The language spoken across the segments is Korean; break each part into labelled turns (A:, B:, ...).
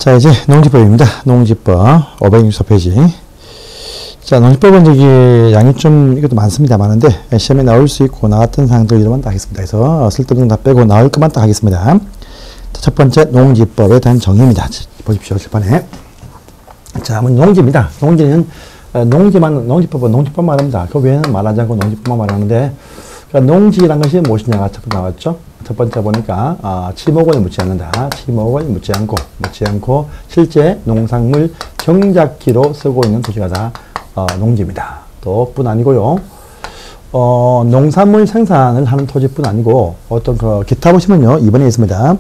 A: 자, 이제 농지법입니다. 농지법 564페이지. 자, 농지법은 저기 양이 좀 이것도 많습니다. 많은데 시험에 나올 수 있고 나왔던 사항들 이름만 딱 하겠습니다. 그래서 쓸데없는 거 다 빼고 나올 것만 딱 하겠습니다. 자, 첫 번째 농지법에 대한 정의입니다. 보십시오. 칠판에. 자, 농지입니다. 농지는 농지법은 농지법만 말합니다. 그 외에는 말하지 않고 농지법만 말하는데, 그러니까 농지라는 것이 무엇이냐가 첫 번째 나왔죠. 첫 번째 보니까 지목을 묻지 않는다. 지목을 묻지 않고 실제 농산물 경작기로 쓰고 있는 도시가 다 농지입니다. 또 뿐 아니고요. 농산물 생산을 하는 토지뿐 아니고 어떤 기타 보시면요. 2번에 있습니다.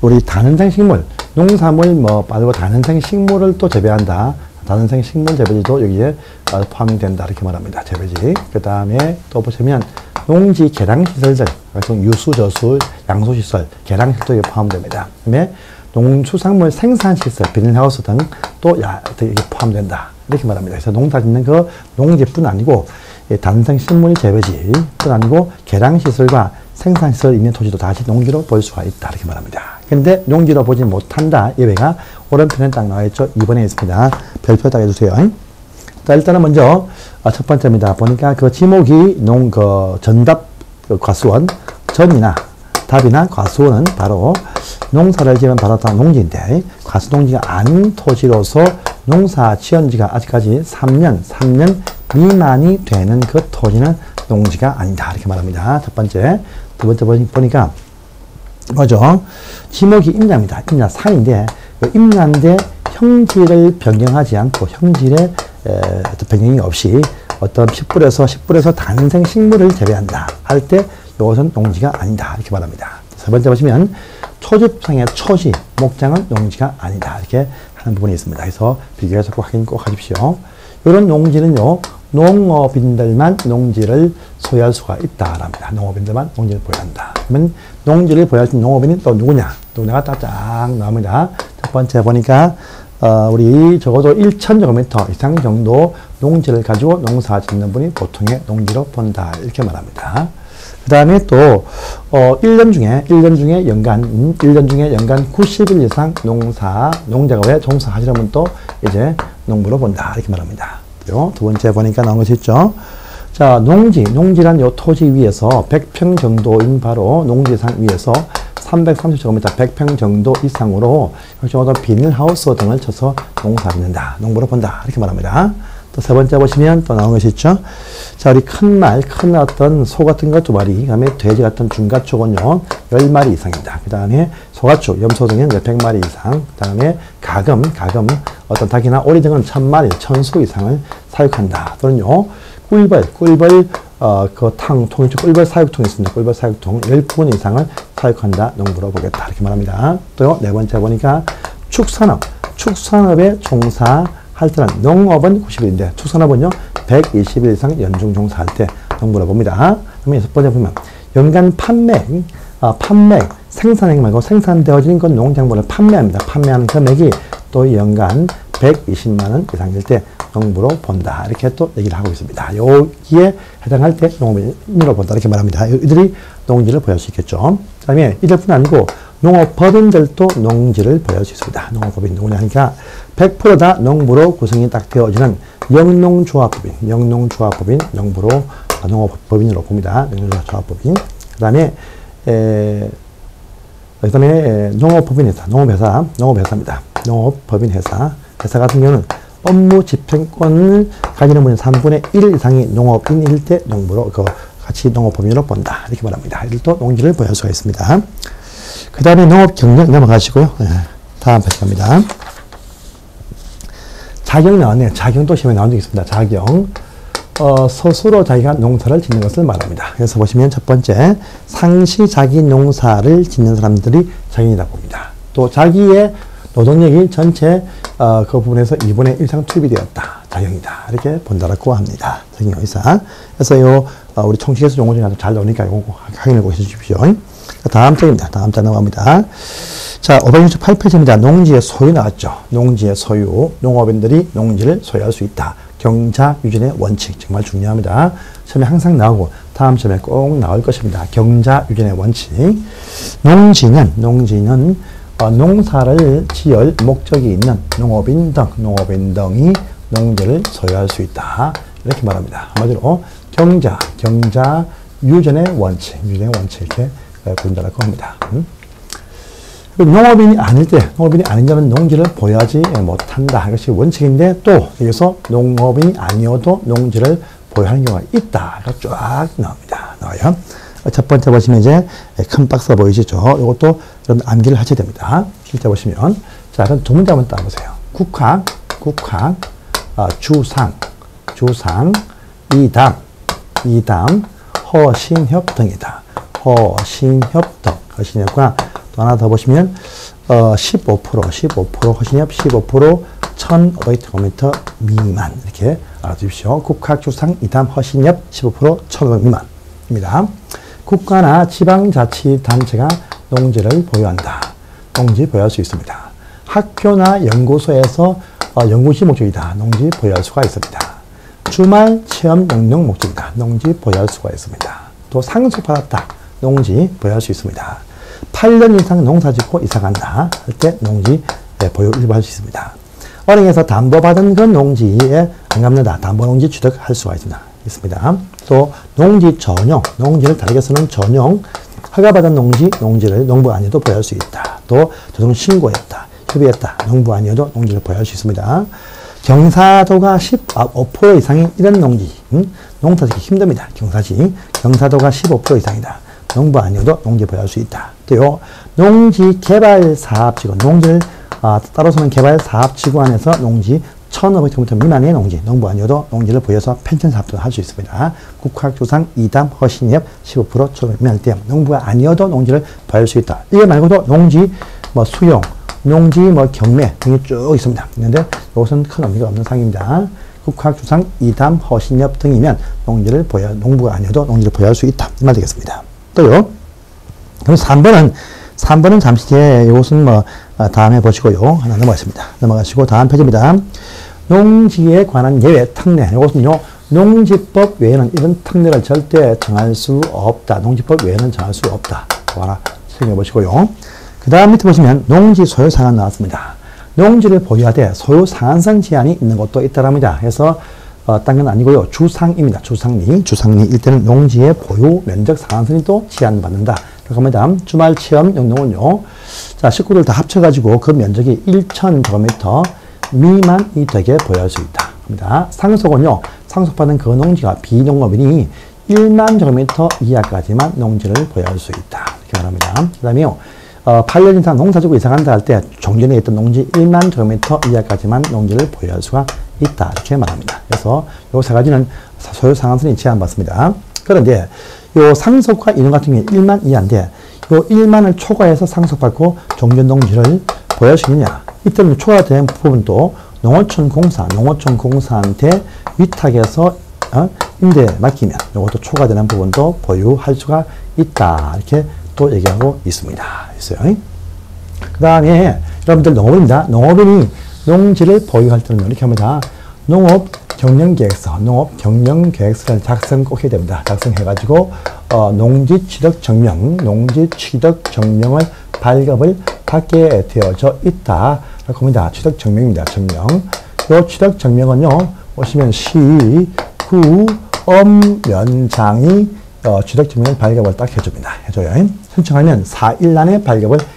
A: 우리 다른생 식물, 농산물 말고 다른생 식물을 또 재배한다. 다른생 식물 재배지도 여기에 포함이 된다. 이렇게 말합니다. 재배지. 그 다음에 또 보시면 농지 개량시설들, 유수, 저수, 양수시설, 개량시설도 여기 포함됩니다. 그 다음에 농수산물 생산시설, 비닐하우스 등 또 여기 포함된다. 이렇게 말합니다. 그래서 농사 짓는 그 농지뿐 아니고 다른생 식물 재배지뿐 아니고 개량시설과 생산시설 있는 토지도 다시 농지로 볼 수가 있다. 이렇게 말합니다. 근데 농지로 보지 못한다. 예외가 오른편에 딱 나와있죠. 2번에 있습니다. 별표 딱 해주세요. 자, 일단은 먼저 첫 번째입니다. 보니까 그 지목이 전답 과수원, 전이나 답이나 과수원은 바로 농사를 지으면 바로 다 농지인데 과수농지가 아닌 토지로서 농사 지은 지가 아직까지 3년 미만이 되는 그 토지는 농지가 아니다. 이렇게 말합니다. 첫 번째. 두 번째 보니까 뭐죠? 지목이 임야입니다. 임야 산인데 임야인데 형질을 변경하지 않고 형질의 변경이 없이 어떤 10불에서 단생 식물을 재배한다 할 때 이것은 농지가 아니다. 이렇게 말합니다. 세 번째 보시면 초집상의 초시, 목장은 농지가 아니다. 이렇게 하는 부분이 있습니다. 그래서 비교해서 꼭 확인 꼭 하십시오. 이런 농지는요, 농업인들만 농지를 소유할 수가 있다랍니다. 농업인들만 농지를 보유한다. 그러면 농지를 보유할 수 있는 농업인은 또 누구냐? 누구냐가 딱 나옵니다. 첫 번째 보니까 우리 적어도 1,000제곱미터 이상 정도 농지를 가지고 농사 짓는 분이 보통의 농지로 본다. 이렇게 말합니다. 그 다음에 또 1년 중에 연간 90일 이상 농작업에 종사하시는 분도 이제 농부로 본다. 이렇게 말합니다. 두 번째 보니까 나온 것이 있죠. 자, 농지란 요 토지 위에서 100평 정도인 바로 농지상 위에서 330제곱미터 100평 정도 이상으로 적어도 비닐하우스 등을 쳐서 농사 짓는다. 농부로 본다. 이렇게 말합니다. 또 세 번째 보시면 또 나온 것이 있죠. 자, 우리 큰 어떤 소 같은 거 2마리, 그 다음에 돼지 같은 중가축은요, 10마리 이상입니다. 그 다음에 소가축, 염소 등은 100마리 이상, 그 다음에 가금, 어떤 닭이나 오리 등은 1000마리, 1000수 이상을 사육한다. 또는요, 꿀벌, 통이죠. 꿀벌 사육통이 있습니다. 꿀벌 사육통 10분 이상을 사육한다. 농부로 보겠다. 이렇게 말합니다. 또 네 번째 보니까 축산업에 종사할 때는 농업은 90일인데 축산업은요 120일 이상 연중 종사할 때 농부로 봅니다. 그다음에 여섯 번째 보면 연간 판매 생산액 말고 생산되어진 건 농작물을 판매합니다. 판매하는 금액이 또 연간 120만 원 이상일 때 농부로 본다. 이렇게 또 얘기를 하고 있습니다. 여기에 해당할 때 농업인으로 본다. 이렇게 말합니다. 이들이 농지를 보유할 수 있겠죠. 그 다음에 이들뿐 아니고 농업법인들도 농지를 보유할 수 있습니다. 농업법인 누구냐 하니까 100% 다 농부로 구성이 딱 되어지는 영농조합법인 농부로 농업법인으로 봅니다. 영농조합법인. 그 다음에 농업법인회사, 농업회사입니다. 농업법인 회사 같은 경우는 업무 집행권을 가지는 분이 3분의 1 이상이 농업인일 때 농부로 같이 농업법인으로 본다. 이렇게 말합니다. 이들도 농지를 보유할 수가 있습니다. 그 다음에 농업 경력 넘어가시고요. 다음 페이지 갑니다. 자경 나왔네요. 자경도 시험에 나온 적이 있습니다. 자경. 스스로 자기가 농사를 짓는 것을 말합니다. 그래서 보시면 첫 번째, 상시 자기 농사를 짓는 사람들이 자경이라고 봅니다. 또 자기의 노동력이 전체 그 부분에서 2분의 1 이상 투입이 되었다. 자경이다. 이렇게 본다라고 합니다. 자경 의사. 그래서 우리 총칙에서 용어 중에 아주 잘 나오니까 이거 확인해 보셔주십시오. 다음 장입니다. 다음 장 넘어갑니다. 자, 568페이지입니다. 농지의 소유 나왔죠. 농지의 소유. 농업인들이 농지를 소유할 수 있다. 경자유전의 원칙. 정말 중요합니다. 시험에 항상 나오고 다음 시험에 꼭 나올 것입니다. 경자유전의 원칙. 농지는 농사를 지을 목적이 있는 농업인 등이 농지를 소유할 수 있다. 이렇게 말합니다. 한마디로 경자 유전의 원칙 이렇게 분단할 겁니다. 농업인이 아닌 자는 농지를 보유하지 못한다. 이것이 원칙인데 또 여기서 농업인이 아니어도 농지를 보유하는 경우가 있다. 쫙 나와요. 첫 번째 보시면 이제 큰 박스가 보이시죠? 이것도 좀 암기를 하셔야 됩니다. 실제 보시면 자, 그럼 두 문제 한번 따보세요. 국학, 주상, 이담, 허신협 등이다. 허신협과 또 하나 더 보시면 15% 허신협 15% 1500제곱미터 미만 이렇게 알아두십시오. 국학, 주상, 이담, 허신협 15% 1500 미만입니다. 국가나 지방자치단체가 농지를 보유한다. 농지 보유할 수 있습니다. 학교나 연구소에서 연구시 목적이다. 농지 보유할 수가 있습니다. 주말 체험 영농 목적이다. 농지 보유할 수가 있습니다. 또 상속받았다. 농지 보유할 수 있습니다. 8년 이상 농사 짓고 이사 간다. 할 때 농지 보유 일부 할 수 있습니다. 은행에서 담보받은 그 농지에 안 갚는다. 담보농지 취득할 수가 있습니다. 또 농지 전용, 농지를 다르게 쓰는 전용, 허가받은 농지를 농부 아니어도 보유할 수 있다. 또 조정 신고했다. 협의했다. 농부 아니어도 농지를 보유할 수 있습니다. 경사도가 15% 이상인 이런 농지, 농사 짓기 힘듭니다. 경사도가 15% 이상이다. 농부 아니어도 농지 보유할 수 있다. 또요, 농지 개발 사업지구, 농지를 따로서는 개발 사업지구 안에서 농지 1500제곱미터 미만의 농지, 농부 아니어도 농지를 보유해서 펜션 사업도 할 수 있습니다. 국학, 주상, 이담, 허신협 15% 1500 미만일 때 농부가 아니어도 농지를 보유할 수 있다. 이거 말고도 농지 수용, 농지 경매 등이 쭉 있습니다. 있는데 이것은 큰 의미가 없는 상입니다. 국학, 주상, 이담, 허신협 등이면 농부가 아니어도 농지를 보유할 수 있다. 이 말 되겠습니다. 또요. 그럼 3번은 잠시 뒤에 이것은 다음에 보시고요. 하나 넘어가겠습니다. 넘어가시고 다음 페이지입니다. 농지에 관한 예외 특례. 이것은요. 농지법 외에는 이런 특례를 절대 정할 수 없다. 농지법 외에는 정할 수 없다. 하나 생각해 보시고요. 그 다음 밑에 보시면 농지 소유 상한 나왔습니다. 농지를 보유하되 소유 상한선 제한이 있는 것도 있다랍니다. 그래서 딴 건 아니고요. 주상입니다. 주상리일 때는 농지의 보유 면적 상한선이 또 제한받는다. 그럽니다. 주말 체험 영농은요. 자, 식구들 다 합쳐가지고 그 면적이 1000제곱미터 미만이 되게 보유할 수 있다. 합니다. 상속은요. 상속받은 그 농지가 비농업인이 1만 제곱미터 이하까지만 농지를 보유할 수 있다. 이렇게 말합니다. 그 다음에요. 8년 이상 농사지고 이사간다 할 때 종전에 있던 농지 1만 제곱미터 이하까지만 농지를 보유할 수가 있다. 이렇게 말합니다. 그래서 요 세 가지는 소유 상한선이 제한받습니다. 그런데 요 상속과 인허 같은 경우에 1만 이하인데 요 1만을 초과해서 상속받고 종전 농지를 보유할 수 있느냐. 이때는 초과된 부분도 농어촌공사한테 위탁해서 임대 맡기면 이것도 초과되는 부분도 보유할 수가 있다. 이렇게 또 얘기하고 있습니다. 그 다음에 여러분들 농업입니다. 농업인이 농지를 보유할 때는 이렇게 합니다. 농업 경영계획서를 작성 꼭 해야 됩니다. 작성해가지고 농지 취득 증명을 발급을 받게 되어져 있다. 라고 합니다. 취득 증명입니다. 증명. 이 취득 증명은요, 보시면 시, 구, 면장이 취득 증명을 발급을 딱 해줘요. 신청하면 4일 안에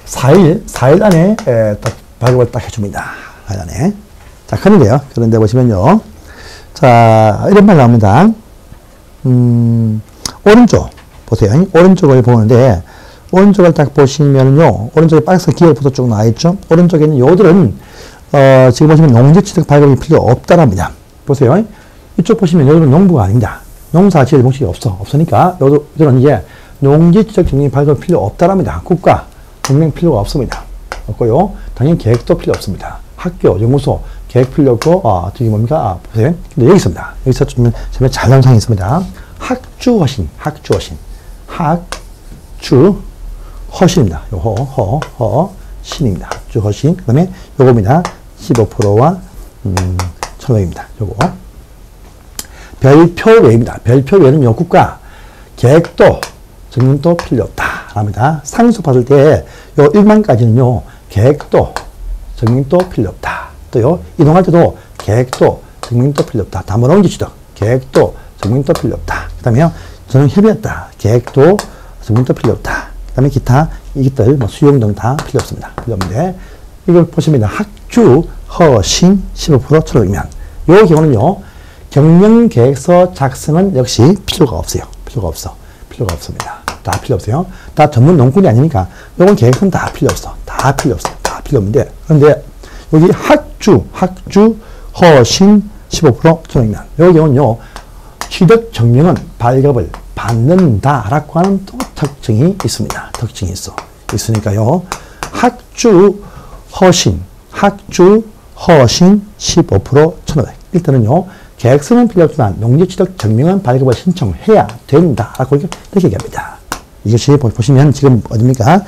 A: 사일 안에 딱 발급을 딱 해줍니다. 4일 안에. 자, 그런데 보시면요. 자, 이런 말 나옵니다. 오른쪽 보세요. 오른쪽을 보는데 오른쪽을 딱 보시면요. 오른쪽에 박스 기억부터 쭉 나와 있죠. 오른쪽에 있는 요들은 지금 보시면 농지 취득 발급이 필요 없다랍니다. 보세요. 이쪽 보시면 여기는 농부가 아닙니다. 농사 지을 목적이 없으니까 요들은 이제 농지 취득 증명 발급 필요 없다랍니다. 국가 증명 필요가 없습니다. 없고요. 당연히 계획도 필요 없습니다. 학교, 연구소 계획 필요 없고, 저기 뭡니까? 보세요. 근데 여기 있습니다. 여기서 좀 잘 나온 상이 있습니다. 학주허신입니다. 허신입니다. 학주허신. 그 다음에 요겁니다. 15%와, 1,500입니다. 요거. 별표외입니다. 별표외는 요 국가 계획도, 증명도 필요 없다. 합니다. 상속받을 때 요 1만까지는요, 계획도, 증명도 필요 없다. 또요, 이동할 때도 계획도, 증명도 필요 없다. 담으로 옮기 취득, 계획도, 증명도 필요 없다. 그 다음에요, 저는 협의했다. 계획도, 증명도 필요 없다. 그 다음에 기타, 이것들, 뭐 수용 등 다 필요 없습니다. 필요 없는데, 이걸 보시면 학주, 허신, 15% 초록이면, 요 경우는요, 경영계획서 작성은 역시 필요가 없어요. 필요가 없어. 필요가 없습니다. 다 필요 없어요. 다 전문 농군이 아니니까, 요건 계획서는 다 필요 없어. 다 필요 없어. 다 필요 없는데, 그런데, 여기 학주, 허신, 15% 초록이면, 요 경우는요, 취득 증명은 발급을 받는다라고 하는 또 특징이 있습니다. 특징이 있으니까요. 학주, 허신, 15% 1,500. 일단은요, 계획서는 필요 없지만 농지취득 증명은 발급을 신청해야 된다라고 이렇게 얘기합니다. 이것이 보시면 지금 어딥니까?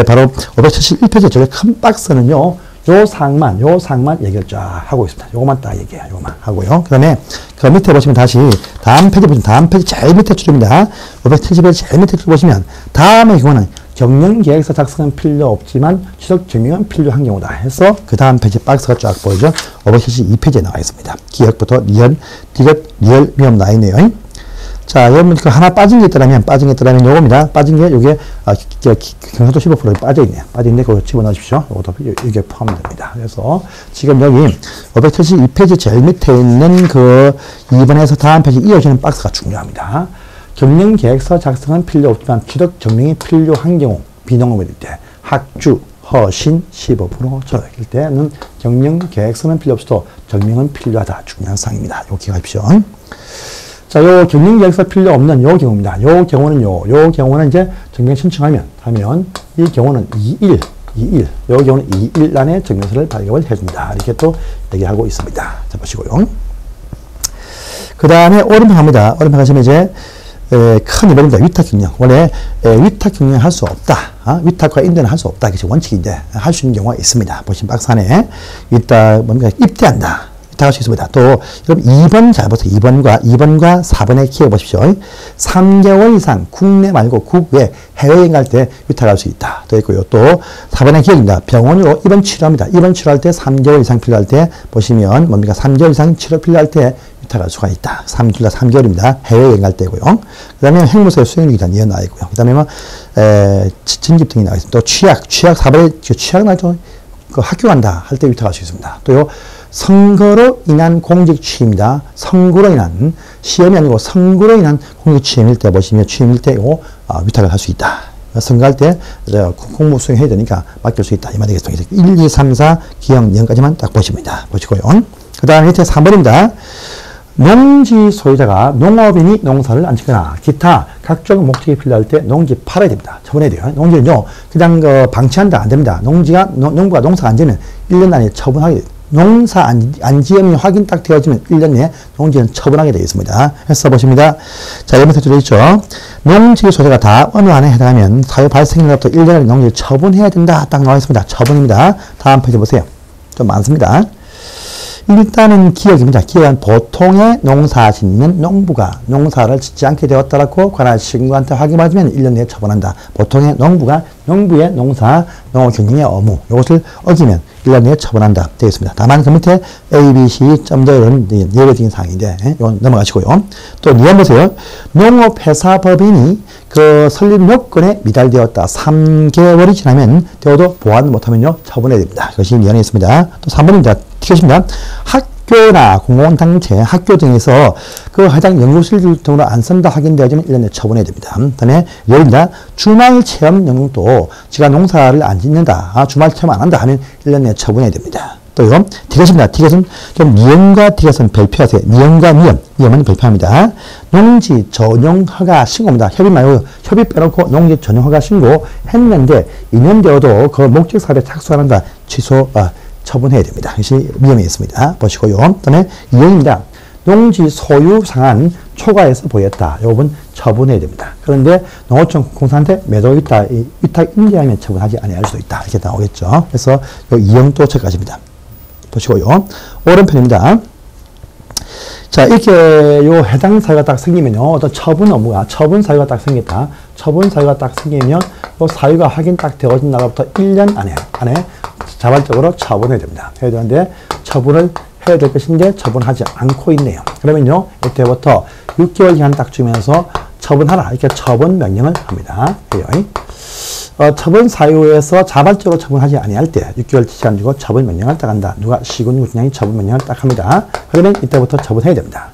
A: 바로 571페이지 저기 큰 박스는요, 요 사항만 얘기를 쫙 하고 있습니다. 요것만 딱 얘기해요. 요것만 하고요. 그 다음에 그 밑에 보시면 다시 다음 페이지 보시면 다음 페이지 제일 밑에 줄입니다. 570페이지 제일 밑에 줄 보시면 다음의 경우는 경영계획서 작성은 필요 없지만 취득 증명은 필요한 경우다 해서 그 다음 페이지 박스가 쫙 보이죠. 572페이지에 나와 있습니다. 기억부터 리얼, 디귿, 리얼, 미음 나와 있네요. 자, 여러분, 그 하나 빠진 게 있더라면 요겁니다. 빠진 게, 요게, 경상도 15% 빠져있네요. 빠져있는데, 그거 집어넣으십시오. 요것도, 이게 포함됩니다. 그래서, 지금 여기, 572페이지 제일 밑에 있는 그, 2번에서 다음 페이지 이어지는 박스가 중요합니다. 경영계획서 작성은 필요 없지만, 취득 증명이 필요한 경우, 비농업일 때, 학주, 허신, 15% 저일 때는 경영계획서는 필요 없어도 증명은 필요하다. 중요한 사항입니다. 이거 기억하십시오. 자, 요 경영계획서 필요 없는 요 경우입니다. 요 경우는 이제 증명 신청하면, 이 경우는 2일, 요 경우는 2일 안에 증명서를 발급을 해줍니다. 이렇게 또 얘기하고 있습니다. 자, 보시고요. 그 다음에 오른편 갑니다. 오른편 가시면 이제, 큰 이벤트입니다. 위탁경영. 원래, 위탁경영 할 수 없다. 위탁과 임대는 할 수 없다. 그게 원칙인데, 할 수 있는 경우가 있습니다. 보시면 박스 안에, 입대한다. 할 수 있습니다. 또, 여러분, 2번 잘 보세요. 2번과 4번에 기억해 보십시오. 3개월 이상 국내 말고 국외 해외여행 갈 때 위탁할 수 있다. 또 있고요. 또, 4번의 기억입니다. 병원으로 입원 치료합니다. 입원 치료할 때 3개월 이상 필요할 때 보시면 뭡니까? 3개월 이상 치료 필요할 때 위탁할 수가 있다. 3개월입니다. 해외여행 갈 때고요. 그 다음에 행무소의 수행력이란 이어 나와 있고요. 그 다음에 진집 등이 나와 있습니다. 또 취약 4번에 취약 나죠. 그 학교 간다 할 때 위탁할 수 있습니다. 또요. 선거로 인한 공직 취임이다. 선거로 인한, 시험이 아니고 선거로 인한 공직 취임일 때 보시면 취임일 때 위탁을 할 수 있다. 선거할 때 공무 수행해야 되니까 맡길 수 있다. 이 말이 되겠습니다. 1, 2, 3, 4 기억 0까지만 딱 보십니다. 보시고요. 그 다음에 밑에 3번입니다. 농지 소유자가 농업인이 농사를 안 짓거나 기타 각종 목적이 필요할 때 농지 팔아야 됩니다. 처분해야 돼요. 농지는요, 그냥 방치한다 안 됩니다. 농부가 농사 안 지면 1년 안에 처분하게 돼요. 농사 안 지음이 확인 딱 되어지면 1년 내에 농지는 처분하게 되어 있습니다. 해서 보십니다. 자, 여기 밑에 들어있죠. 농지 소유자가 다 어느 안에 해당하면 사유 발생일로부터 1년 안에 농지를 처분해야 된다. 딱 나와 있습니다. 처분입니다. 다음 페이지 보세요. 좀 많습니다. 일단은 기억입니다. 기억은 보통의 농사 짓는 농부가 농사를 짓지 않게 되었다라고 관할 신고한테 확인받으면 1년 내에 처분한다. 보통의 농부의 농사, 농업 경영의 의무, 이것을 어기면 1년 내에 처분한다. 되겠습니다. 다만 그 밑에 A, B, C, 점도 이런 예외적인 사항인데, 이건 넘어가시고요. 또, 니안 보세요. 농업회사법인이 그 설립 요건에 미달되었다. 3개월이 지나면 되어도 보완 못하면요, 처분해야 됩니다. 이것이 니안에 있습니다. 또 3번입니다. 티켓입니다. 학교나 공공단체, 학교 등에서 그 해당 연구실 등으로 안 쓴다 확인되어지면 1년 내에 처분해야 됩니다. 그 다음에 여기입니다. 주말 체험 영역도 지가 농사를 안 짓는다. 주말 체험 안 한다 하면 1년 내에 처분해야 됩니다. 또요, 티켓입니다. 티켓은 좀 미음과 티켓은 별표하세요. 미음과 미음은 별표합니다. 농지 전용 허가 신고입니다. 협의 말고 협의 빼놓고 농지 전용 허가 신고 했는데 2년 되어도 그 목적 사업에 착수 안 한다. 처분해야 됩니다. 이것이 미음에 있습니다. 보시고요. 그 다음에 2번입니다. 농지 소유 상한 초과해서 보였다. 이 부분 처분해야 됩니다. 그런데 농어촌 공사한테 매도 있다. 위탁 인계하면 처분하지 아니할 수도 있다. 이렇게 나오겠죠. 그래서 이 2형도 체크하십니다. 보시고요. 오른편입니다. 자, 이렇게 요 해당 사유가 딱 생기면요. 어떤 처분 업무가, 처분 사유가 딱 생겼다. 처분 사유가 딱 생기면 또 사유가 확인 딱 되어진 날부터 1년 안에 자발적으로 처분해야 됩니다. 해야 되는데 처분을 해야 될 것인데 처분하지 않고 있네요. 그러면요, 이때부터 6개월 기간 딱 주면서 처분하라 이렇게 처분 명령을 합니다. 해요. 처분 사유에서 자발적으로 처분하지 아니할 때 6개월 시간 주고 처분 명령을 딱 한다. 누가 시군구청장이 처분 명령을 딱 합니다. 그러면 이때부터 처분해야 됩니다.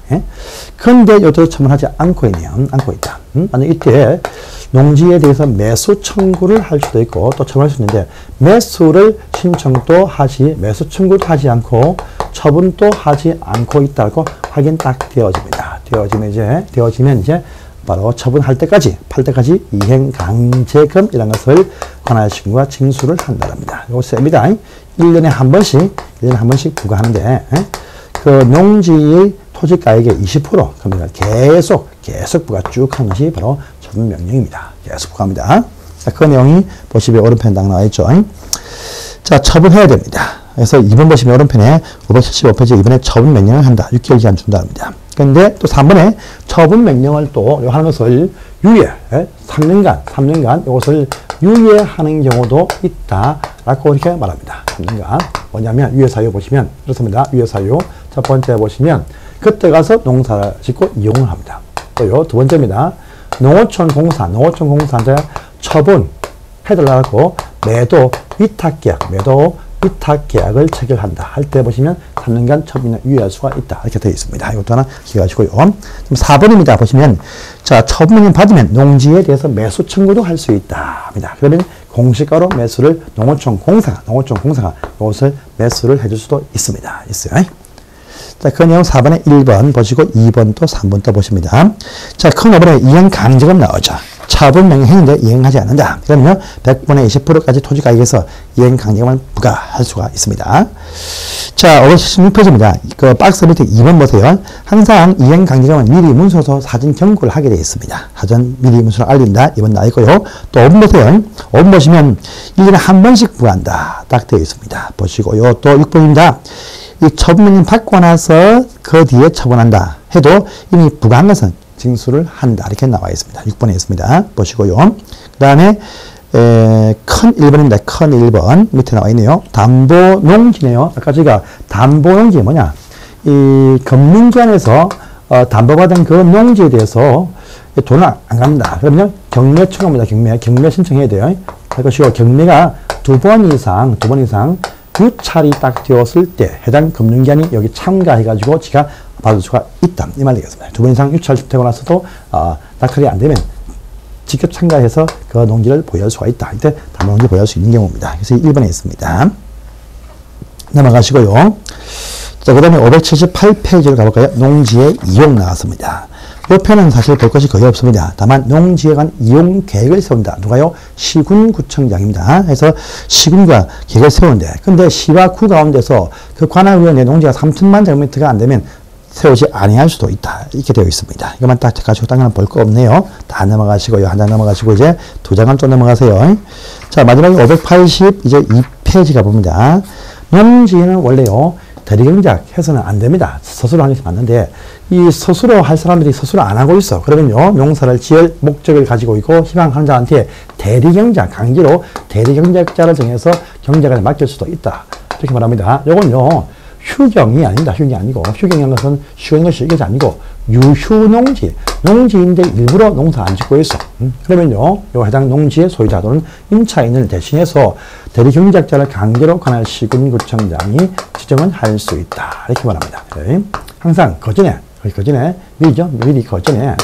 A: 그런데 요도 처분하지 않고 있네요. 않고 있다. 만약 이때 농지에 대해서 매수 청구를 할 수도 있고 또 처분할 수 있는데 매수 청구도 하지 않고 처분도 하지 않고 있다고 확인 딱 되어집니다. 되어지면 이제 바로 처분할 때까지, 팔 때까지 이행강제금이라는 것을 관할시군과 징수를 한다랍니다. 이거 셉니다. 1년에 한 번씩 부과하는데, 그 농지의 토지가액의 20% 겁니다. 계속 부과 쭉 하는 것이 바로 처분 명령입니다. 계속 부과합니다. 자, 그 내용이 보시면 오른편에 딱 나와 있죠. 자, 처분해야 됩니다. 그래서 2번 보시면 오른편에 575페이지 이번에 처분 명령을 한다. 6개월 기간 준다 합니다. 근데 또 3번에 처분 명령을 또 하는 것을 유예, 3년간 이것을 유예하는 경우도 있다라고 이렇게 말합니다. 3년간. 뭐냐면 유예 사유 보시면 그렇습니다. 유예 사유 첫 번째 보시면 그때 가서 농사를 짓고 이용을 합니다. 또요 두 번째입니다. 농어촌공사한테 처분해달라고 매도 위탁 계약을 체결한다 할 때 보시면 3년간 처분을 유예할 수가 있다. 이렇게 되어 있습니다. 이것도 하나 기억하시고요. 그럼 4번입니다. 보시면, 자, 처분을 받으면 농지에 대해서 매수 청구도 할 수 있다. 합니다. 그러면 공시가로 매수를 농어촌공사가 이것을 매수를 해줄 수도 있습니다. 있어요. 자, 그 내용 4번에 1번 보시고 2번 또 3번 또 보십니다. 자, 큰 5번에 이행 강제금 나오죠. 처분 명령했는데 이행하지 않는다. 그러면요, 100분의 20%까지 토지가액에서 이행 강제금을 부과할 수가 있습니다. 자, 576페이지입니다. 그 박스 밑에 2번 보세요. 항상 이행 강제금은 미리 문서서 사전 경고를 하게 되어 있습니다. 사전 미리 문서로 알린다. 2번 나와 있고요. 또 5번 보세요. 5번 보시면 1년에 한 번씩 부과한다. 딱 되어 있습니다. 보시고요. 또 6번입니다. 이 처분 명령 받고 나서 그 뒤에 처분한다 해도 이미 부과한 것은 징수를 한다. 이렇게 나와 있습니다. 6번에 있습니다. 보시고요. 그 다음에 큰 1번입니다. 큰 1번 밑에 나와 있네요. 담보농지네요. 아까 저희가 담보농지 뭐냐? 이 금융기관에서 담보받은 그 농지에 대해서 돈을 안 갑니다. 그러면 경매 청구합니다. 경매 신청해야 돼요. 그것이고 경매가 두 번 이상 유찰이 딱 되었을 때 해당 금융기관이 여기 참가해가지고 지가 받을 수가 있다. 이 말 되겠습니다. 두 번 이상 유찰되고 나서도 낙찰이 안 되면 직접 참가해서 그 농지를 보유할 수가 있다. 이때 담보농지 보유할 수 있는 경우입니다. 그래서 1번에 있습니다. 넘어가시고요. 자, 그 다음에 578페이지로 가볼까요? 농지의 이용 나왔습니다. 이 편은 사실 볼 것이 거의 없습니다. 다만 농지에 관한 이용 계획을 세운다. 누가요? 시군구청장입니다. 그래서 시군과 계획을 세우는데, 근데 시와 구 가운데서 그 관할위원회 농지가 3천만 제곱미터가 안 되면 세우지 아니할 수도 있다. 이렇게 되어 있습니다. 이것만 딱 가지고 딴 볼 거 없네요. 다 넘어가시고요. 한 장 넘어가시고 이제 두 장을 또 넘어가세요. 자, 마지막에 580 이제 2페이지 가봅니다. 농지는 원래요, 대리경작 해서는 안 됩니다. 스스로 하는 것이 맞는데, 이 스스로 할 사람들이 스스로 안 하고 있어. 그러면요, 농사를 지을 목적을 가지고 있고 희망하는 자한테 대리경작, 강제로 대리경작자를 정해서 경작을 맡길 수도 있다. 이렇게 말합니다. 요건요, 휴경이 아닙니다. 휴경이 아니고, 휴경이라는 것은 쉬운 것이 이것이 아니고, 유휴농지, 농지인데 일부러 농사 안 짓고 있어. 그러면요, 요 해당 농지의 소유자들은 임차인을 대신해서 대리경작자를 강제로 관할 시군구청장이 지정을 할 수 있다. 이렇게 말합니다. 네. 항상 그 전에 미리 그 전에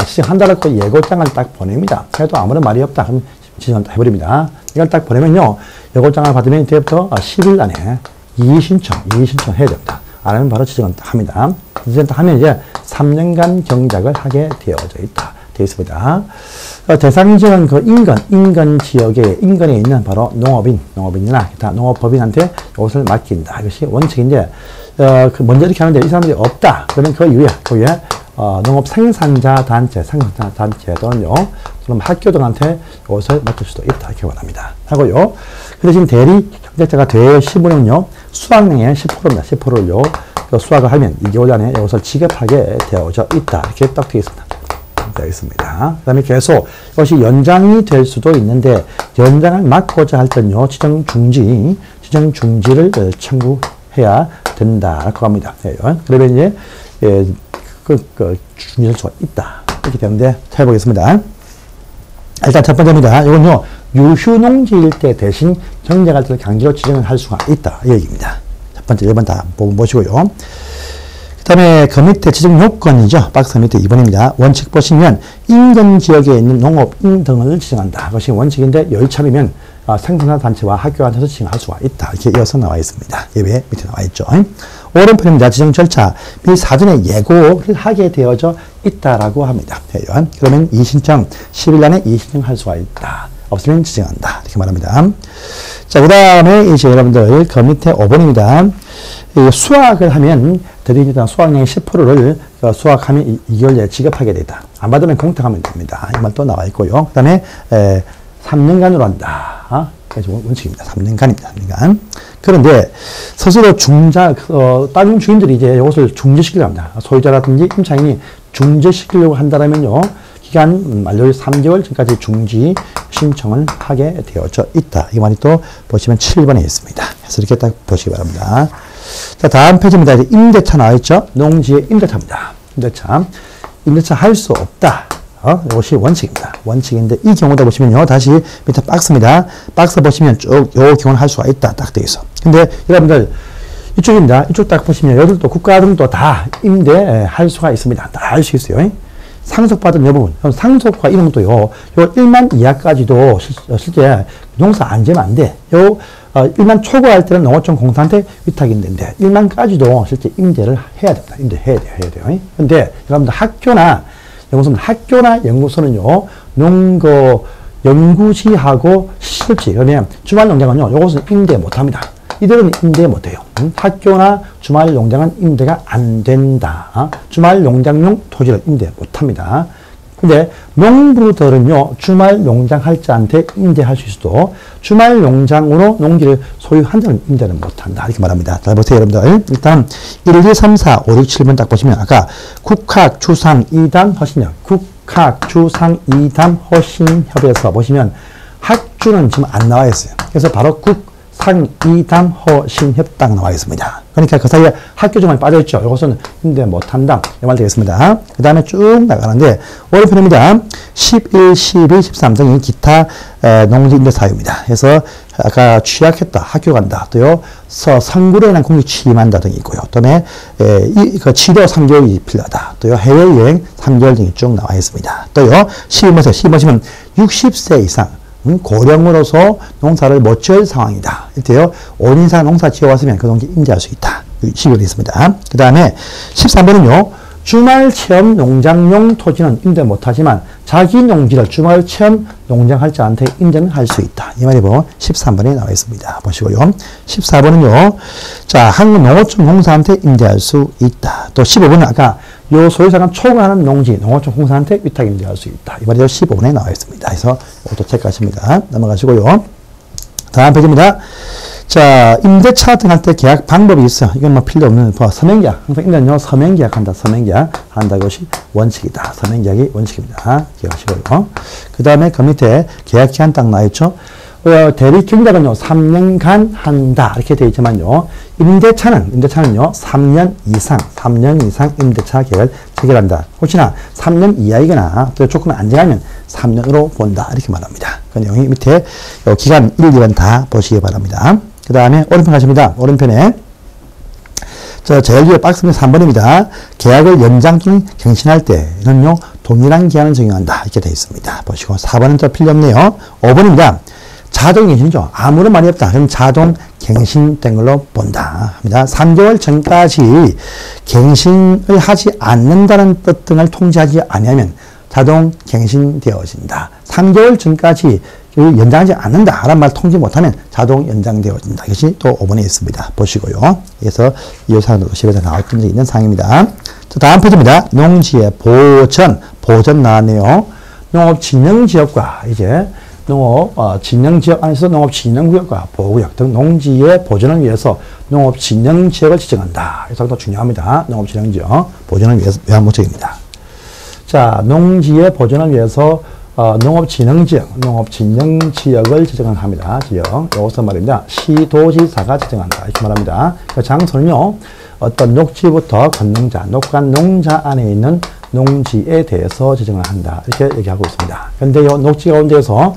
A: 지정한다라고 예고장을 딱 보냅니다. 그래도 아무런 말이 없다. 그럼 지정을 해버립니다. 이걸 딱 보내면요, 예고장을 받으면 이때부터 10일 안에 이의신청 해야 됩니다. 안 하면 바로 지정을 합니다. 지정 하면 이제 3년간 경작을 하게 되어 있습니다. 대상지역은 그 인근 지역에, 인근에 있는 바로 농업인이나 기타 농업법인한테 이것을 맡긴다. 이것이 원칙인데, 먼저 이렇게 하는데 이 사람들이 없다. 그러면 그 이후에 농업 생산자 단체 또는요, 그럼 학교 등한테 이것을 맡길 수도 있다. 이렇게 말합니다. 하고요. 근데 지금 대리 경작자가 되시면요, 수확량의 10%입니다. 10%를요, 수확을 하면 2개월 안에 이것을 지급하게 되어져 있다. 이렇게 딱 되어 있습니다. 되어 있습니다. 그 다음에 계속 이것이 연장이 될 수도 있는데 연장을 막고자 할 때는요, 지정 중지를 청구해야 된다라고 합니다. 그러면 이제 중지할 수가 있다. 이렇게 되는데 잘 보겠습니다. 일단 첫 번째입니다. 이건요, 유휴농지일 때 대신 경제활동을 강제로 지정을 할 수가 있다. 이 얘기입니다. 첫 번째, 1번 다 보시고요. 그 다음에 그 밑에 지정 요건이죠. 박스 밑에 2번입니다. 원칙 보시면 인근지역에 있는 농업인 등을 지정한다. 그것이 원칙인데 열참이면 생산자 단체와 학교한테서 지정할 수가 있다. 이렇게 이어서 나와 있습니다. 예외 밑에 나와 있죠. 오른편입니다. 지정 절차 미 사전에 예고를 하게 되어져 있다라고 합니다. 그러면 이 신청 10일 안에 이 신청할 수가 있다. 없으면 지정한다. 이렇게 말합니다. 자, 그 다음에 이제 여러분들 그 밑에 5번입니다. 수확을 하면 대리인당 수확량의 10%를 수확하면 2개월 내에 지급하게 되다. 안 받으면 공탁하면 됩니다. 이 말도 나와 있고요. 그 다음에 3년간으로 한다. 원칙입니다. 3년간입니다. 3년간. 그런데 스스로 다른 주인들이 이제 이것을 중지시키려고 합니다. 소유자라든지 임차인이 중지시키려고 한다면요, 기간 만료 3개월 전까지 중지 신청을 하게 되어져 있다. 이 말이 또 보시면 7번에 있습니다. 그래서 이렇게 딱 보시기 바랍니다. 자, 다음 페이지입니다. 이제 임대차 나와 있죠. 농지의 임대차입니다. 임대차 할 수 없다. 이것이 원칙입니다. 원칙인데 이 경우도 보시면요, 다시 밑에 박스입니다. 박스 보시면 쭉 요 경우는 할 수가 있다. 딱 되어 있어. 근데 여러분들 이쪽입니다. 이쪽 딱 보시면 여기도 국가 등도 다 임대할 수가 있습니다. 다 할 수 있어요. 상속받은 여부분, 상속과 이런 것도요, 요 1만 이하까지도 실제 농사 안 지면 안 돼. 1만 초과할 때는 농어촌 공사한테 위탁이 있는데, 1만까지도 실제 임대를 해야 됩니다. 임대해야 돼요. 근데 여러분들 학교나 연구소는요, 연구지하고 실습지, 그러면 주말 농장은요, 이것은 임대 못 합니다. 이들은 임대 못 해요. 학교나 주말 농장은 임대가 안 된다. 주말 농장용 토지를 임대 못 합니다. 근데 농부들은요, 주말 농장 할 자한테 임대할 수 있어도 주말 농장으로 농지를 소유한 자는 임대를 못 한다. 이렇게 말합니다. 잘 보세요, 여러분들. 일단 1, 2, 3, 4, 5, 6, 7번 딱 보시면 아까 국학, 주상, 이담, 허신협. 국학, 주상, 이담, 허신협에서 보시면 학주는 지금 안 나와 있어요. 그래서 바로 상, 이담, 허, 신, 협 딱 나와 있습니다. 그러니까 그 사이에 학교 중간에 빠져있죠. 이것은 임대 못한다. 이 말 되겠습니다. 그 다음에 쭉 나가는데, 오른편입니다. 11, 12, 13 등이 기타 농지 임대 사유입니다. 그래서 아까 취약했다, 학교 간다, 또요, 선구례나 공직 취임한다 등이 있고요. 그 다음에 치료 3개월이 필요하다. 또요, 해외여행 3개월 등이 쭉 나와 있습니다. 또요, 12번이면 60세 이상. 고령으로서 농사를 못 지을 상황이다. 이때요, 5년 이상 농사 지어왔으면 그 농지 임대할 수 있다. 시결이 있습니다. 그 다음에 13번은요, 주말 체험 농장용 토지는 임대 못하지만 자기 농지를 주말 체험 농장할 자한테 임대는 할 수 있다. 이 말이 뭐 13번에 나와 있습니다. 보시고요. 14번은요, 자, 한국농어촌 공사한테 임대할 수 있다. 또 15번은 아까 요 소유자가 초과하는 농지, 농어촌 공사한테 위탁 임대할 수 있다. 이 말이 15번에 나와 있습니다. 그래서 이것도 체크하십니다. 넘어가시고요. 다음 페이지입니다. 자, 임대차 등할 때 계약 방법이 있어요. 이건 뭐 필요 없는, 서명계약. 항상 임대는요, 서명계약 한다. 서명계약 한다. 것이 원칙이다. 서명계약이 원칙입니다. 기억하시고요. 그 다음에 그 밑에 계약기한 딱 나와있죠. 대리 경작은요, 3년간 한다. 이렇게 되어 있지만요, 임대차는요, 3년 이상 임대차 계약을 체결한다. 혹시나 3년 이하이거나 또 조건 안 정하면 3년으로 본다. 이렇게 말합니다. 그 내용이 밑에 기간 1, 2번 다 보시기 바랍니다. 그 다음에 오른편 가십니다. 오른편에 제일 위에 박스는 3번입니다. 계약을 연장 또는 갱신할 때는요, 동일한 기한을 적용한다. 이렇게 되어 있습니다. 보시고 4번은 또 필요 없네요. 5번입니다. 자동 갱신이죠. 아무런 말이 없다. 그럼 자동 갱신된 걸로 본다. 합니다. 3개월 전까지 갱신을 하지 않는다는 뜻 등을 통지하지 아니하면 자동 갱신되어진다. 3개월 전까지 연장하지 않는다. 라는 말 통지 못하면 자동 연장되어진다. 이것이 또 5번에 있습니다. 보시고요. 그래서 이 사항도 시험에서 나왔던 적이 있는 사항입니다. 다음 페이지입니다. 농지의 보전 나왔네요. 농업진흥지역과 이제 진영지역 안에서 농업진영구역과 보호구역 등 농지의 보존을 위해서 농업진영지역을 지정한다. 이 사항도 중요합니다. 농업진영지역 보존을 위한 목적입니다. 자, 농지의 보존을 위해서 농업진흥지역을 지정을 합니다. 지역. 이것은 말입니다. 시도지사가 지정한다. 이렇게 말합니다. 그 장소는요, 어떤 녹지부터 건농자, 녹간 농자 안에 있는 농지에 대해서 지정을 한다. 이렇게 얘기하고 있습니다. 그런데 이 녹지 가운데에서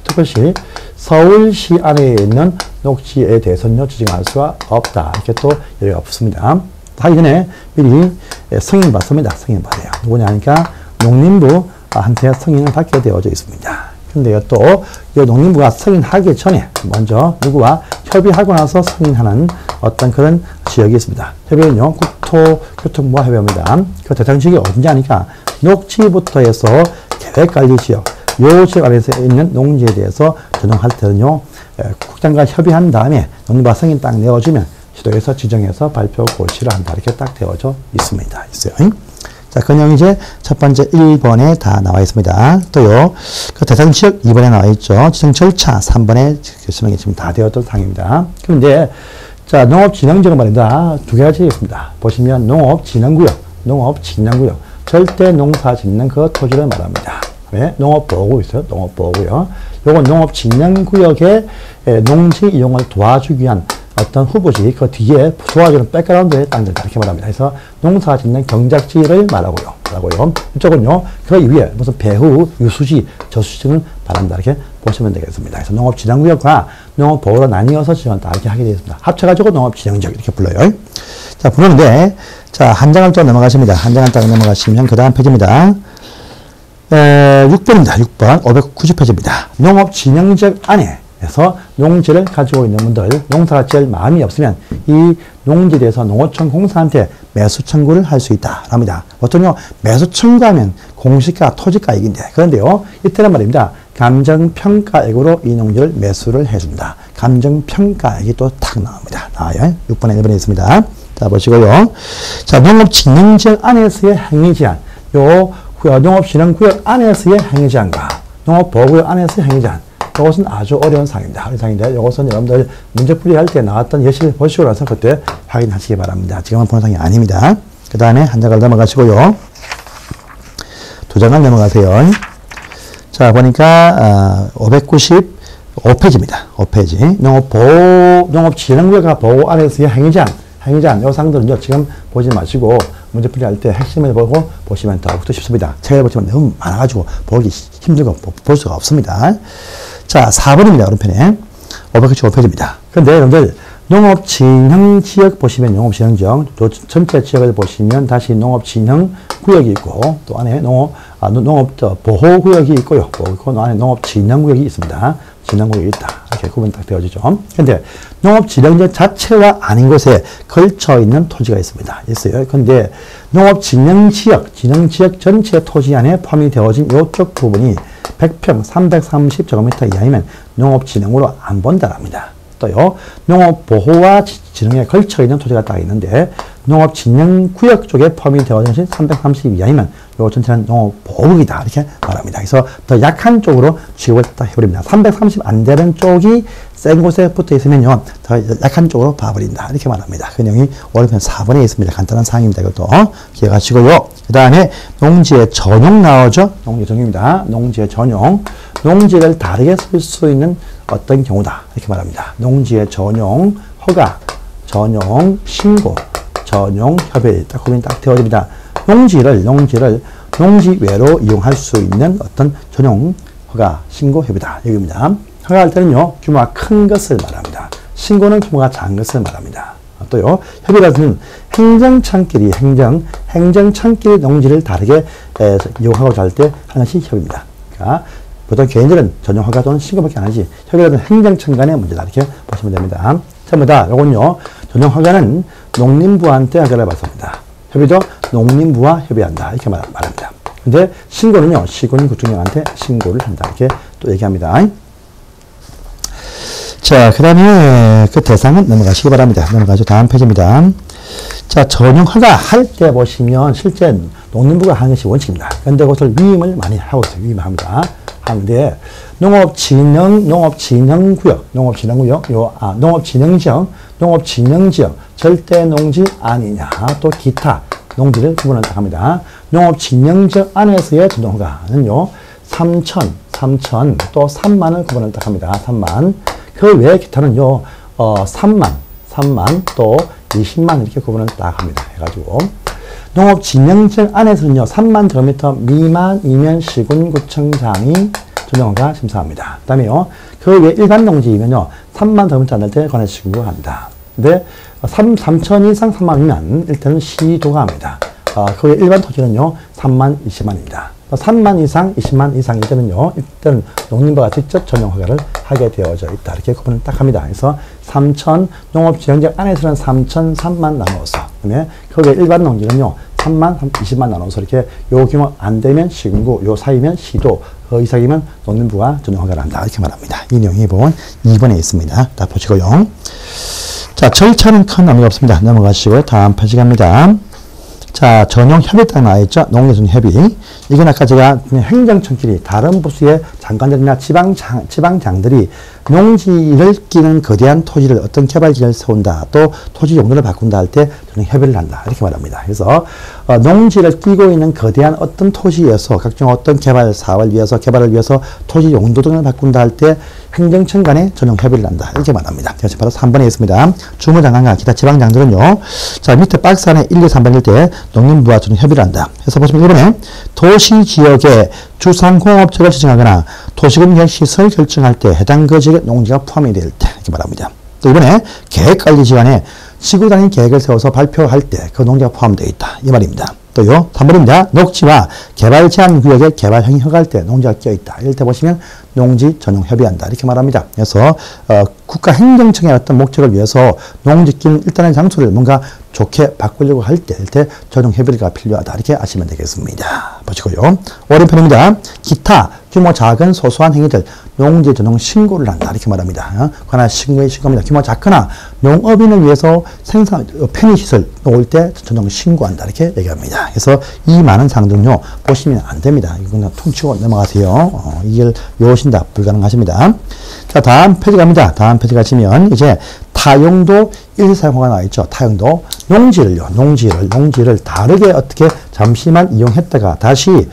A: 특별시 서울시 안에 있는 녹지에 대해서는요, 지정할 수가 없다. 이렇게 또 여기가 없습니다. 하기 전에 미리 승인 받습니다. 승인 받아요. 누구냐 하니까 농림부한테 승인을 받게 되어져 있습니다. 근데요, 또, 이 농림부가 승인하기 전에 먼저 누구와 협의하고 나서 승인하는 어떤 그런 지역이 있습니다. 협의는요, 국토교통부와 협의합니다. 그 대상 지역이 어딘지 아니까 녹지부터 해서 계획관리지역, 요 지역 안에서 있는 농지에 대해서 전용할 때는요, 국장과 협의한 다음에 농림부가 승인 딱 내어주면 시도에서 지정해서 발표 고시를 한다. 이렇게 딱 되어져 있습니다. 있어요. 자, 그냥 이제 첫 번째 1번에 다 나와 있습니다. 또요, 그 대상 지역 2번에 나와 있죠. 지정 절차 3번에 설명이 지금 다 되었던 상입니다. 그런데, 자, 농업진흥지역은 말입니다. 두 가지 있습니다. 보시면 농업진흥구역, 절대 농사 짓는 그 토지를 말합니다. 왜? 농업보호구 있어요. 농업보호구역. 요건 농업진흥구역의 농지 이용을 도와주기 위한 어떤 후보지 그 뒤에 도와주는 백그라운드의 땅들 이렇게 말합니다. 그래서 농사 짓는 경작지를 말하고요. 이쪽은요, 그 위에 무슨 배후, 유수지, 저수지 등을 말한다. 이렇게 보시면 되겠습니다. 그래서 농업진흥구역과 농업보호로 나뉘어서 지정한다. 이렇게 하게 되겠습니다. 합쳐가지고 농업진흥지역 이렇게 불러요. 자, 부르는데, 자, 한 장을 또 넘어가십니다. 한 장을 딱 넘어가시면 그 다음 페이지입니다. 6번입니다. 6번. 590페이지입니다. 농업진흥지역 안에 그래서 농지를 가지고 있는 분들, 농사가 지을 마음이 없으면 이 농지에 대해서 농어촌 공사한테 매수 청구를 할 수 있다. 합니다. 보통요, 매수 청구하면 공시가 토지가액인데, 그런데요, 이때는 말입니다. 감정평가액으로 이 농지를 매수를 해줍니다. 감정평가액이 또 탁 나옵니다. 나와요. 6번에 1번에 있습니다. 자, 보시고요. 자, 농업진흥지역 안에서의 행위제한, 농업진흥구역 안에서의 행위제한과 농업보호구역 안에서의 행위제한, 이것은 아주 어려운 상입니다. 어려운 상인데, 이것은 여러분들 문제풀이 할 때 나왔던 예시를 보시고 나서 그때 확인하시기 바랍니다. 지금은 보는 상이 아닙니다. 그 다음에 한 장을 넘어가시고요. 두 장을 넘어가세요. 자, 보니까, 595페이지입니다. 5페이지. 농업진흥구역과 보호 안에서의 행위제한, 요 사항들은요, 지금 보지 마시고, 문제풀이 할 때 핵심을 보고 보시면 더욱더 쉽습니다. 책을 보시면 너무 많아가지고 보기 힘들고 볼 수가 없습니다. 자, 4번입니다. 오른편에. 595페이지입니다. 그런데 여러분들, 농업진흥지역 보시면 농업진흥지역, 전체 지역을 보시면 다시 농업진흥구역이 있고, 또 안에 농업보호구역이 있고요. 그 안에 농업진흥구역이 있습니다. 진흥구역이 있다. 이렇게 구분 딱 되어지죠. 근데 농업진흥지역 자체가 아닌 곳에 걸쳐 있는 토지가 있어요. 근데 농업진흥지역, 진흥지역 전체 토지 안에 포함이 되어진 이쪽 부분이 100평 330제곱미터 이하이면 농업진흥으로 안 본다랍니다. 또요, 농업보호와 진흥에 걸쳐 있는 토지가 딱 있는데, 농업진흥구역 쪽에 포함이 되어진 330 이하이면 요 전체는 농업보호구역이다. 이렇게 말합니다. 그래서 더 약한 쪽으로 취급을 딱 해버립니다. 330 안 되는 쪽이 센 곳에 붙어 있으면요, 더 약한 쪽으로 봐버린다. 이렇게 말합니다. 그 내용이 오른편 4번에 있습니다. 간단한 사항입니다. 이것도 기억하시고요. 그 다음에 농지의 전용 나오죠? 농지 전용입니다. 농지의 전용. 농지를 다르게 쓸 수 있는 어떤 경우다. 이렇게 말합니다. 농지의 전용, 허가, 전용, 신고, 전용, 협의. 딱 구분이 딱 되어집니다. 농지를 농지 외로 이용할 수 있는 어떤 전용, 허가, 신고, 협의다. 여기입니다. 허가할 때는요, 규모가 큰 것을 말합니다. 신고는 규모가 작은 것을 말합니다. 또요, 협의라는 행정창끼리, 행정창끼리 농지를 다르게 이용하고자 할 때 하는 것이 협의입니다. 그러니까 보통 개인들은 전용 허가 또는 신고밖에 안 하지, 협의라는 행정청 간의 문제다. 이렇게 보시면 됩니다. 전부 다, 요건요, 전용 허가는 농림부한테 허가를 받습니다. 협의도 농림부와 협의한다. 이렇게 말합니다. 근데 신고는요, 시군 구청장한테 신고를 한다. 이렇게 또 얘기합니다. 자, 그 다음에 그 대상은 넘어가시기 바랍니다. 넘어가죠. 다음 페이지입니다. 자, 전용 허가 할 때 보시면 실제 농림부가 하는 것이 원칙입니다. 그런데 그것을 위임을 많이 하고 있어요. 위임을 합니다. 하는데, 농업진흥구역, 농업진흥지역, 절대 농지 아니냐, 또 기타, 농지를 구분을 딱 합니다. 농업진영지역 안에서의 전용허가는요, 3천, 또 3만을 구분을 딱 합니다. 3만. 그 외의 기타는요, 3만, 또 20만 이렇게 구분을 딱 합니다. 해가지고. 농업진영지역 안에서는요, 3만 제곱미터 미만이면 시군구청장이 전용허가 심사합니다. 그 다음에요, 그 외 일반 농지이면요, 3만 제곱미터 안 될 때 관할 시군구가 합니다. 근데 3천 이상 3만 미만 일단은 시도가 합니다. 그 외 일반 토지는요, 3만 20만입니다. 3만 이상 20만 이상일 때는요, 일단 농림부가 직접 전용허가를 하게 되어져 있다. 이렇게 구분을 딱 합니다. 그래서 3천 농업지형지역 안에서는 3천 3만 나누어서, 그다음에 그 외 일반 농지는요, 3만 20만 나눠서 이렇게 요 규모 안 되면 시군구, 요 사이면 시도, 그 이상이면 농림부가 전용허가를 한다. 이렇게 말합니다. 이 내용이 보면 2번에 있습니다. 다 보시고요. 자, 절차는 큰 의미가 없습니다. 넘어가시고요. 다음 페이지 갑니다. 자, 전용협의 딱 나와있죠. 농해준협의. 이건 아까 제가 행정청끼리 다른 부수의 장관들이나 지방장들이 농지를 끼는 거대한 토지를 어떤 개발지를 세운다, 또 토지 용도를 바꾼다 할 때 전용협의를 한다. 이렇게 말합니다. 그래서 농지를 끼고 있는 거대한 어떤 토지에서 각종 어떤 개발 사업을 위해서, 개발을 위해서 토지 용도 등을 바꾼다 할 때 행정청 간에 전용협의를 한다. 이렇게 말합니다. 그래서 바로 3번에 있습니다. 주무장관과 기타 지방장들은요, 자, 밑에 박스 안에 1, 2, 3번일 때 농림부와 전용협의를 한다. 그래서 보시면 이번에 도시지역에 주상공업체를 지정하거나 도시공개 시설 결정할 때 해당 그 지역의 농지가 포함이 될 때 이렇게 말합니다. 또 이번에 계획관리기관에 지구단위 계획을 세워서 발표할 때 그 농지가 포함되어 있다. 이 말입니다. 또요, 3번입니다. 녹지와 개발 제한 구역의 개발 행위 허가할 때 농지가 껴있다. 이럴 때 보시면 농지 전용 협의한다. 이렇게 말합니다. 그래서 국가 행정청의 어떤 목적을 위해서 농지 낀 일단의 장소를 뭔가 좋게 바꾸려고 할 때 전용 협의가 필요하다. 이렇게 아시면 되겠습니다. 보시고요. 오른편입니다. 기타 규모 작은 소소한 행위들 농지 전용 신고를 한다. 이렇게 말합니다. 관할 신고의 신고입니다. 규모 작거나 농업인을 위해서 생산 편의시설 올 때 전용 신고한다. 이렇게 얘기합니다. 그래서 이 많은 사항들은요, 보시면 안 됩니다. 이건 퉁치고 넘어가세요. 이걸 외우신다. 불가능하십니다. 자, 다음 페이지 갑니다. 다음 페이지 가시면 이제 타용도 일사용허가 나와 있죠. 타용도 농지를 다르게 어떻게 잠시만 이용했다가 다시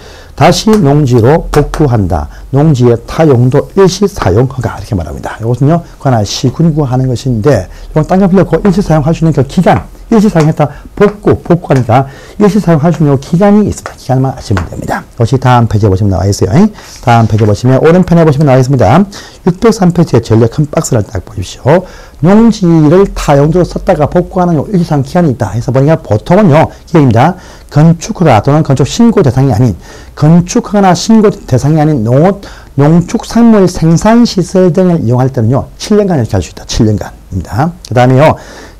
A: 농지로 복구한다. 농지의 타용도 일시사용허가 이렇게 말합니다. 이것은요, 관할 시군구하는 것인데, 이건 딴 거 필요 없고 일시사용할 수 있는 그 기간, 일시사용했다 복구하니까 일시사용할 수 있는 기간이 있습니다. 기간만 아시면 됩니다. 이것이 다음 페이지에 보시면 나와 있어요. 다음 페이지에 보시면 오른편에 보시면 나와 있습니다. 603페이지에 제일 큰 박스를 딱 보십시오. 농지를 타용도로 썼다가 복구하는 일시사용 기간이 있다. 해서 보니까 보통은요, 기획입니다. 건축허가 또는 건축 신고 대상이 아닌, 건축허가나 신고 대상이 아닌 농축산물 생산시설 등을 이용할 때는요, 7년간 이렇게 할 수 있다. 7년간입니다. 그 다음에요,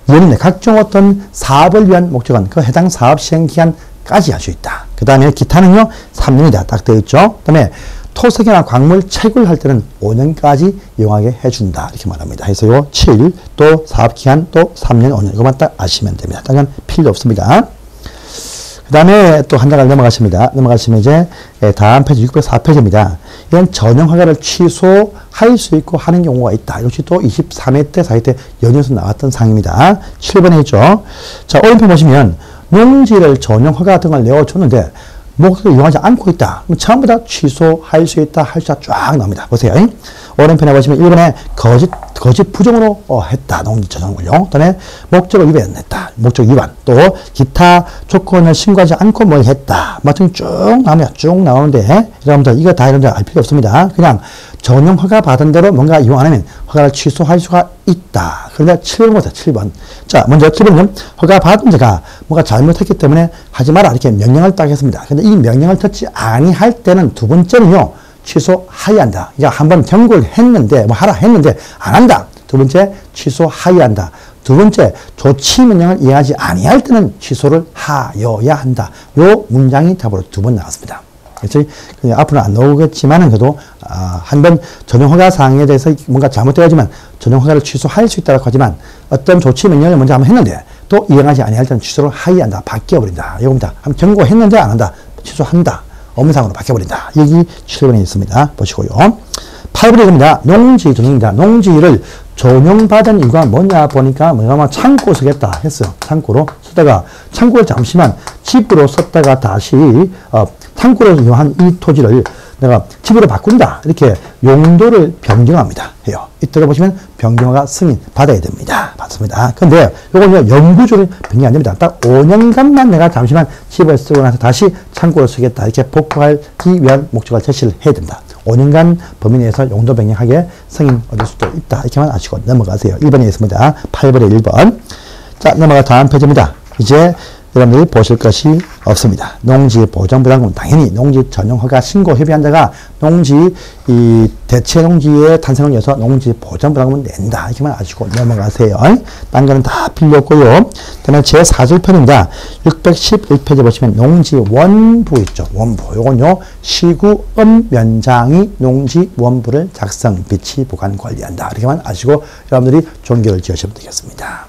A: 예컨대 각종 어떤 사업을 위한 목적은 그 해당 사업 시행 기간까지 할 수 있다. 그 다음에 기타는요, 3년이다. 딱 되어 있죠. 그 다음에 토석이나 광물 채굴할 때는 5년까지 이용하게 해준다. 이렇게 말합니다. 그래서 요 7, 또 사업기간, 또 3년, 5년. 이것만 딱 아시면 됩니다. 다른 건 필요 없습니다. 그 다음에 또 한 장을 넘어가시면 이제 다음 페이지 604페이지입니다. 이건 전용허가를 취소할 수 있고 하는 경우가 있다. 이것이 또 23회 때, 4회 때 연이어서 나왔던 사항입니다. 7번에 있죠. 자, 오른편 보시면 농지를 전용허가 같은 걸 내어줬는데 목적을 이용하지 않고 있다. 그럼 전부 다 취소할 수 있다. 할 수 쫙 나옵니다. 보세요. 오른편에 보시면 1번에 거짓 부정으로 했다. 농지 전용을요. 그다음에 목적을 위반했다. 목적 위반. 또 기타 조건을 신고하지 않고 뭘 했다. 마침 쭉 나옵니다. 쭉 나오는데 여러분들 이거 다 여러분들 알 필요 없습니다. 그냥 전용 허가 받은 대로 뭔가 이용 안 하면 허가를 취소할 수가 있다. 그런데 7번 보세요. 7번. 자, 먼저 7번은 허가 받은 자가 뭔가 잘못했기 때문에 하지 마라. 이렇게 명령을 딱 했습니다. 근데 이 명령을 듣지 아니할 때는 두 번째는요, 취소하여야 한다. 그러니까 한번 경고를 했는데, 뭐 하라 했는데 안 한다. 두 번째, 취소하여야 한다. 두 번째, 조치 명령을 이행하지 아니할 때는 취소를 하여야 한다. 요 문장이 답으로 두 번 나왔습니다. 그래서 앞으로는 안 나오겠지만은 그래도 한번 전용허가 사항에 대해서 뭔가 잘못되어지만 전용허가를 취소할 수 있다고 하지만 어떤 조치 명령을 먼저 한번 했는데 또 이행하지 아니할 때는 취소를 하여야 한다. 바뀌어버린다. 이겁니다. 한번 경고했는데 안 한다. 취소한다. 업무상으로 바뀌어버린다. 여기 7번에 있습니다. 보시고요. 8번에 있습니다. 농지 전용입니다. 농지를 전용받은 이유가 뭐냐 보니까 뭐냐면 창고 쓰겠다 했어요. 창고로 쓰다가 창고를 잠시만 집으로 썼다가 다시 창고로 이용한 이 토지를 내가 집으로 바꾼다. 이렇게 용도를 변경합니다. 해요. 이때가 보시면 변경허가 승인 받아야 됩니다. 받습니다. 근데 요거는 영구적으로 변경이 안 됩니다. 딱 5년간만 내가 잠시만 집을 쓰고 나서 다시 창고를 쓰겠다. 이렇게 복구하기 위한 목적을 제시를 해야 된다. 5년간 범위 내에서 용도 변경하게 승인 얻을 수도 있다. 이렇게만 아시고 넘어가세요. 1번에 있습니다. 8번에 1번. 자, 넘어가 다음 페이지입니다. 이제 여러분들이 보실 것이 없습니다. 농지 보전부담금 당연히 농지 전용 허가 신고 협의한자가 농지 대체 농지의 탄생을 위해서 농지 보전부담금을 낸다. 이렇게만 아시고 넘어가세요. 딴 거는 다 필요 없고요. 그다음에 제 4줄편입니다. 611페이지 보시면 농지 원부 있죠. 원부. 요건요 시구업 면장이 농지 원부를 작성, 비치, 보관, 관리한다. 이렇게만 아시고 여러분들이 종교를 지으시면 되겠습니다.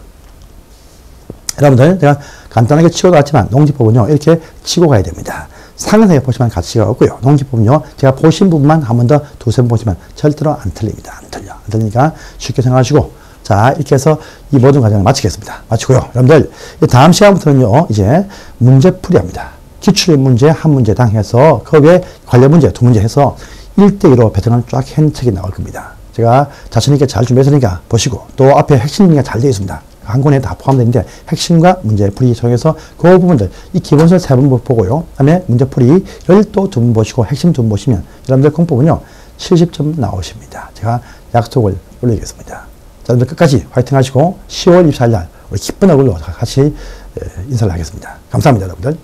A: 여러분들 제가 간단하게 치고 갔지만 농지법은요 이렇게 치고 가야 됩니다. 상세하게 보시면 가치가 없고요. 농지법은요 제가 보신 부분만 한 번 더 두세 번 보시면 절대로 안 틀립니다. 안 틀리니까 쉽게 생각하시고 자 이렇게 해서 이 모든 과정을 마치겠습니다. 마치고요. 여러분들 다음 시간부터는요 이제 문제풀이 합니다. 기출 문제 한 문제당 해서 그 외에 관련 문제 두 문제 해서 1대2로 배정을 쫙 한 책이 나올 겁니다. 제가 자신있게 잘 준비했으니까 보시고 또 앞에 핵심 문제가 잘 되어 있습니다. 한 권에 다 포함되는데 핵심과 문제풀이 통해서 그 부분들 이 기본서를 3번 보고요. 그다음에 문제풀이를 또 2번 보시고 핵심 2번 보시면 여러분들 공법은요 70점 나오십니다. 제가 약속을 올리겠습니다. 자, 여러분들 끝까지 화이팅 하시고 10월 24일 날 우리 기쁜 얼굴로 같이 인사를 하겠습니다. 감사합니다, 여러분들.